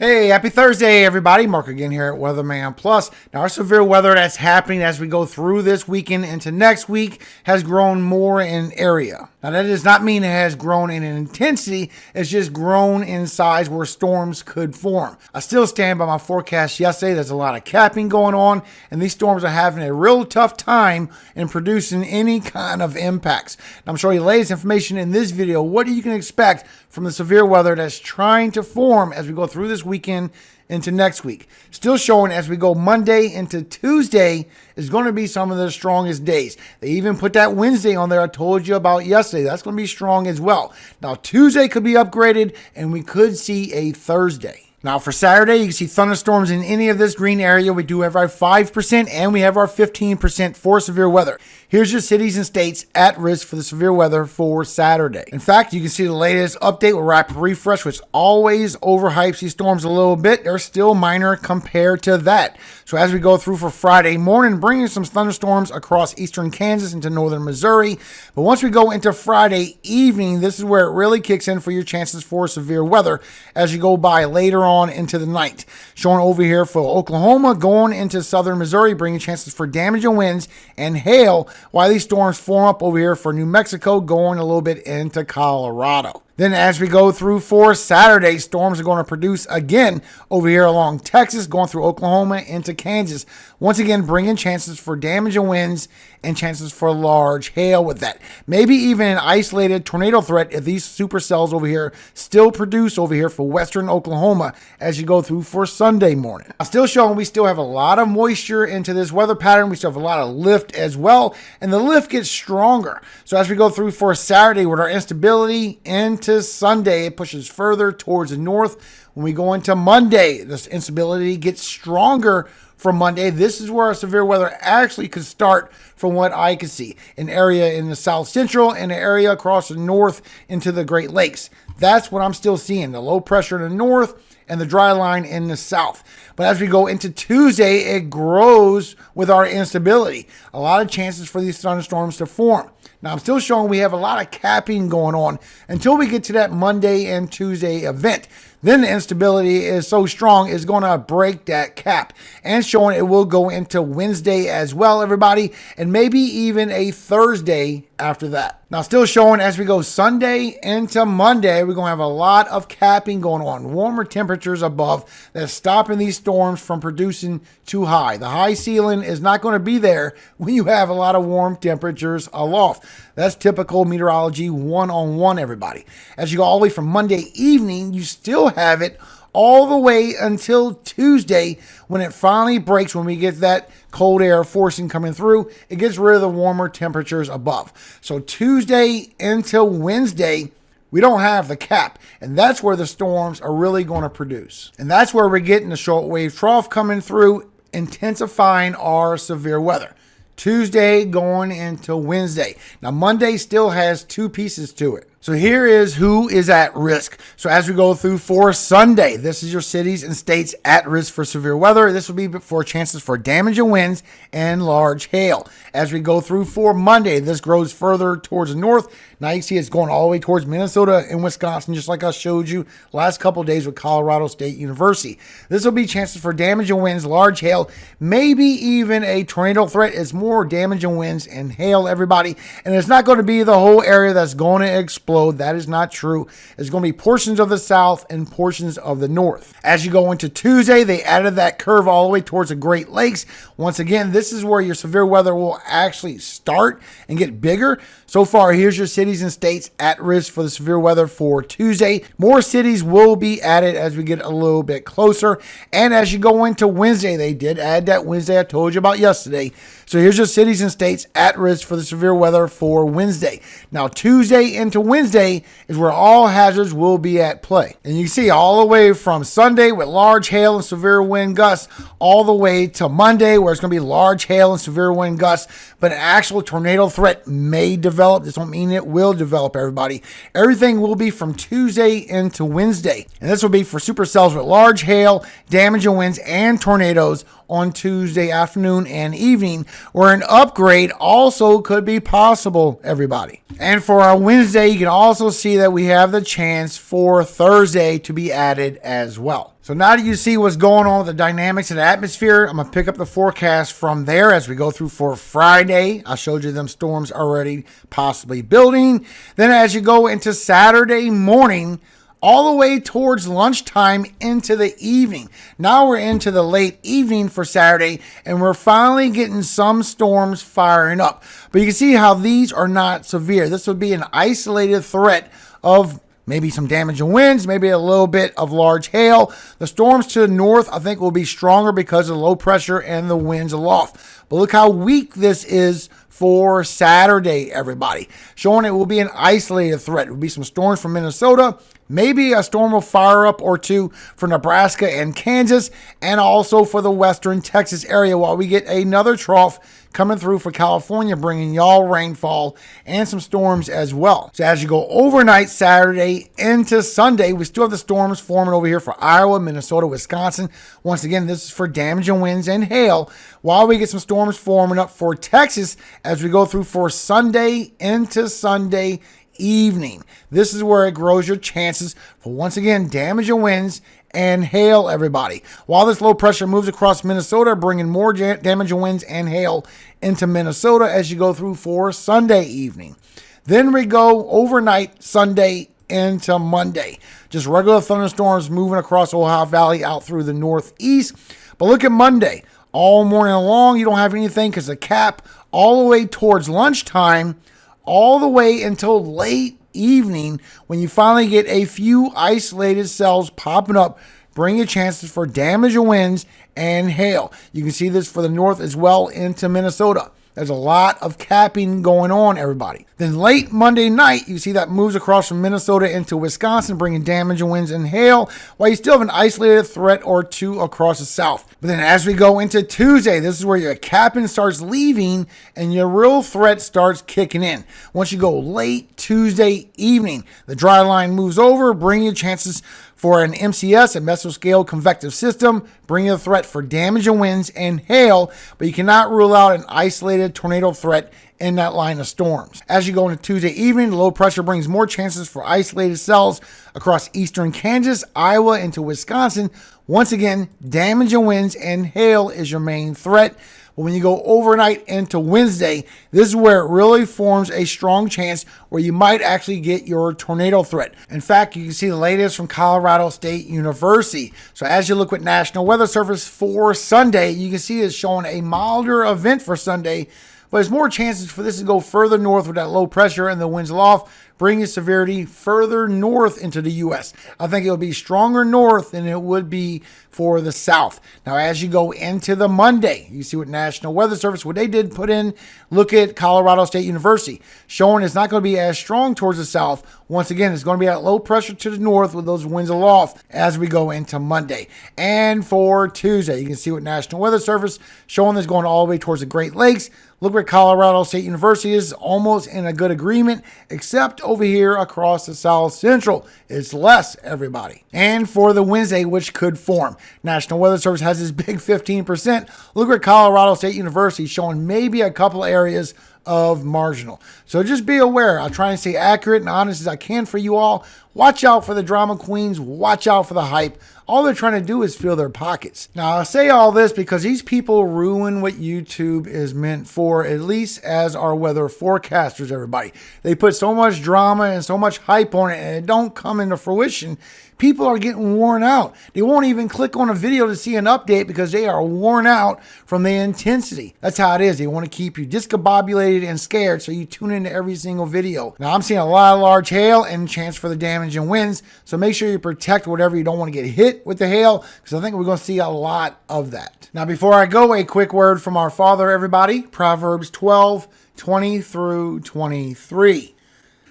Hey, happy Thursday, everybody. Mark again here at Weatherman Plus. Now, our severe weather that's happening as we go through this weekend into next week has grown more in area. Now, that does not mean it has grown in intensity. It's just grown in size where storms could form. I still stand by my forecast yesterday. There's a lot of capping going on, and these storms are having a real tough time in producing any kind of impacts. Now, I'm showing you the latest information in this video. What you can expect from the severe weather that's trying to form as we go through this weekend into next week. Still showing as we go Monday into Tuesday is going to be some of the strongest days. They even put that Wednesday on there I told you about yesterday. That's going to be strong as well. Now Tuesday could be upgraded and we could see a Thursday. Now for Saturday, you can see thunderstorms in any of this green area. We do have our 5% and we have our 15% for severe weather. Here's your cities and states at risk for the severe weather for Saturday. In fact, you can see the latest update with rapid refresh, which always overhypes these storms a little bit. They're still minor compared to that. So as we go through for Friday morning, bringing some thunderstorms across eastern Kansas into northern Missouri. But once we go into Friday evening, this is where it really kicks in for your chances for severe weather as you go by later on into the night. Showing over here for Oklahoma, going into southern Missouri, bringing chances for damage and winds and hail, while these storms form up over here for New Mexico, going a little bit into Colorado. Then as we go through for Saturday, storms are going to produce again over here along Texas, going through Oklahoma into Kansas. Once again, bringing chances for damage and winds and chances for large hail with that. Maybe even an isolated tornado threat if these supercells over here still produce over here for western Oklahoma as you go through for Sunday morning. Still showing we still have a lot of moisture into this weather pattern. We still have a lot of lift as well, and the lift gets stronger. So as we go through for Saturday with our instability into Sunday, it pushes further towards the north. When we go into Monday, this instability gets stronger from Monday. This is where our severe weather actually could start from what I can see. An area in the south central and an area across the north into the Great Lakes. That's what I'm still seeing. The low pressure in the north and the dry line in the south. But as we go into Tuesday, it grows with our instability. A lot of chances for these thunderstorms to form. Now, I'm still showing we have a lot of capping going on until we get to that Monday and Tuesday event. Then the instability is so strong, it's going to break that cap. And showing it will go into Wednesday as well, everybody. And maybe even a Thursday after that. Now, still showing as we go Sunday into Monday, we're going to have a lot of capping going on. Warmer temperatures above that's stopping these storms from producing too high. The high ceiling is not going to be there when you have a lot of warm temperatures aloft. That's typical meteorology one-on-one, everybody. As you go all the way from Monday evening, you still have it all the way until Tuesday when it finally breaks, when we get that cold air forcing coming through. It gets rid of the warmer temperatures above. So Tuesday until Wednesday, we don't have the cap, and that's where the storms are really going to produce. And that's where we're getting the shortwave trough coming through, intensifying our severe weather. Tuesday going into Wednesday. Now, Monday still has two pieces to it. So here is who is at risk. So as we go through for Sunday, this is your cities and states at risk for severe weather. This will be for chances for damage and winds and large hail. As we go through for Monday, this grows further towards the north. Now you see it's going all the way towards Minnesota and Wisconsin, just like I showed you last couple of days with Colorado State University. This will be chances for damage and winds, large hail, maybe even a tornado threat. It's more damage and winds and hail, everybody. And it's not going to be the whole area that's going to explode. That is not true. It's going to be portions of the south and portions of the north. As you go into Tuesday, they added that curve all the way towards the Great Lakes. Once again, this is where your severe weather will actually start and get bigger. So far, here's your cities and states at risk for the severe weather for Tuesday. More cities will be added as we get a little bit closer. And as you go into Wednesday, they did add that Wednesday I told you about yesterday. So here's your cities and states at risk for the severe weather for Wednesday. Now, Tuesday into Wednesday is where all hazards will be at play. And you see all the way from Sunday with large hail and severe wind gusts all the way to Monday where it's going to be large hail and severe wind gusts, but an actual tornado threat may develop. This won't mean it will develop, everybody. Everything will be from Tuesday into Wednesday. And this will be for supercells with large hail, damage and winds, and tornadoes on Tuesday afternoon and evening, where an upgrade also could be possible, everybody. And for our Wednesday, you can also see that we have the chance for Thursday to be added as well. So now that you see what's going on with the dynamics of the atmosphere, I'm going to pick up the forecast from there as we go through for Friday. I showed you them storms already possibly building. Then as you go into Saturday morning, all the way towards lunchtime into the evening. Now we're into the late evening for Saturday, and we're finally getting some storms firing up. But you can see how these are not severe. This would be an isolated threat of maybe some damaging winds, maybe a little bit of large hail. The storms to the north, I think, will be stronger because of the low pressure and the winds aloft. But look how weak this is for Saturday, everybody. Showing it will be an isolated threat. It will be some storms from Minnesota. Maybe a storm will fire up or two for Nebraska and Kansas, and also for the western Texas area, while we get another trough coming through for California, bringing y'all rainfall and some storms as well. So as you go overnight Saturday into Sunday, we still have the storms forming over here for Iowa, Minnesota, Wisconsin. Once again, this is for damaging winds and hail, while we get some storms forming up for Texas as we go through for Sunday into Sunday evening. This is where it grows your chances for, once again, damaging winds and hail, everybody. While this low pressure moves across Minnesota, bringing more damaging winds and hail into Minnesota as you go through for Sunday evening. Then we go overnight Sunday into Monday. Just regular thunderstorms moving across Ohio Valley out through the northeast. But look at Monday. All morning long, you don't have anything because the cap all the way towards lunchtime, all the way until late evening, when you finally get a few isolated cells popping up, bring your chances for damaging winds and hail. You can see this for the north as well into Minnesota. There's a lot of capping going on, everybody. Then late Monday night, you see that moves across from Minnesota into Wisconsin, bringing damaging winds and hail, while you still have an isolated threat or two across the south. But then as we go into Tuesday, this is where your capping starts leaving and your real threat starts kicking in. Once you go late Tuesday evening, the dry line moves over, bringing your chances for an MCS, a mesoscale convective system, bringing a threat for damaging winds and hail, but you cannot rule out an isolated tornado threat in that line of storms. As you go into Tuesday evening, the low pressure brings more chances for isolated cells across eastern Kansas, Iowa, into Wisconsin. Once again, damaging winds and hail is your main threat. But when you go overnight into Wednesday, this is where it really forms a strong chance where you might actually get your tornado threat. In fact, you can see the latest from Colorado State University. So as you look at National Weather Service for Sunday, you can see it's showing a milder event for Sunday, but there's more chances for this to go further north with that low pressure and the winds aloft, bringing severity further north into the U.S. I think it'll be stronger north than it would be for the south. Now, as you go into the Monday, you see what National Weather Service, what they did put in, look at Colorado State University, showing it's not going to be as strong towards the south. Once again, it's going to be at low pressure to the north with those winds aloft as we go into Monday. And for Tuesday, you can see what National Weather Service showing this going all the way towards the Great Lakes. Look where Colorado State University is, almost in a good agreement, except over here across the South Central. It's less, everybody. And for the Wednesday, which could form, National Weather Service has this big 15%. Look where Colorado State University is showing maybe a couple areas of marginal. So just be aware. I'll try and stay accurate and honest as I can for you all. Watch out for the drama queens. Watch out for the hype. All they're trying to do is fill their pockets. Now, I say all this because these people ruin what YouTube is meant for, at least as our weather forecasters, everybody. They put so much drama and so much hype on it, and it don't come into fruition. People are getting worn out. They won't even click on a video to see an update because they are worn out from the intensity. That's how it is. They want to keep you discombobulated and scared, so you tune into every single video. Now, I'm seeing a lot of large hail and chance for the damage and winds, so make sure you protect whatever you don't want to get hit with the hail, because I think we're going to see a lot of that. Now, before I go, a quick word from our Father, everybody. Proverbs 12:20 through 23.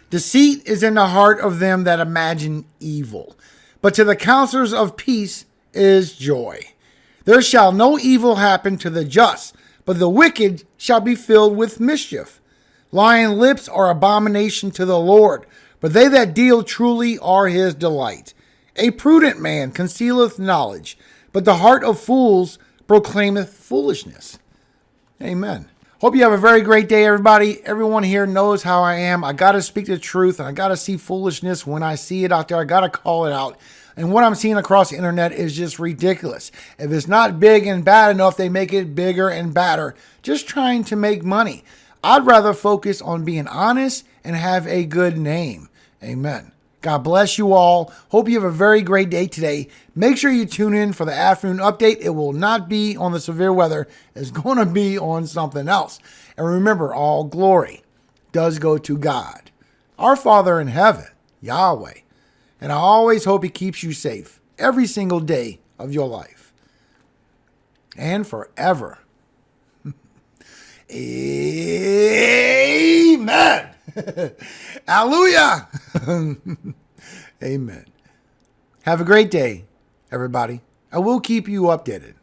Deceit is in the heart of them that imagine evil, but to the counselors of peace is joy. There shall no evil happen to the just, but the wicked shall be filled with mischief. Lying lips are abomination to the Lord, but they that deal truly are his delight. A prudent man concealeth knowledge, but the heart of fools proclaimeth foolishness. Amen. Hope you have a very great day, everybody. Everyone here knows how I am. I got to speak the truth, and I got to see foolishness when I see it out there. I got to call it out. And what I'm seeing across the internet is just ridiculous. If it's not big and bad enough, they make it bigger and badder, just trying to make money. I'd rather focus on being honest and have a good name. Amen. God bless you all. Hope you have a very great day today. Make sure you tune in for the afternoon update. It will not be on the severe weather. It's going to be on something else. And remember, all glory does go to God, our Father in heaven, Yahweh. And I always hope He keeps you safe every single day of your life and forever. Amen. Hallelujah. Amen. Have a great day, everybody. I will keep you updated.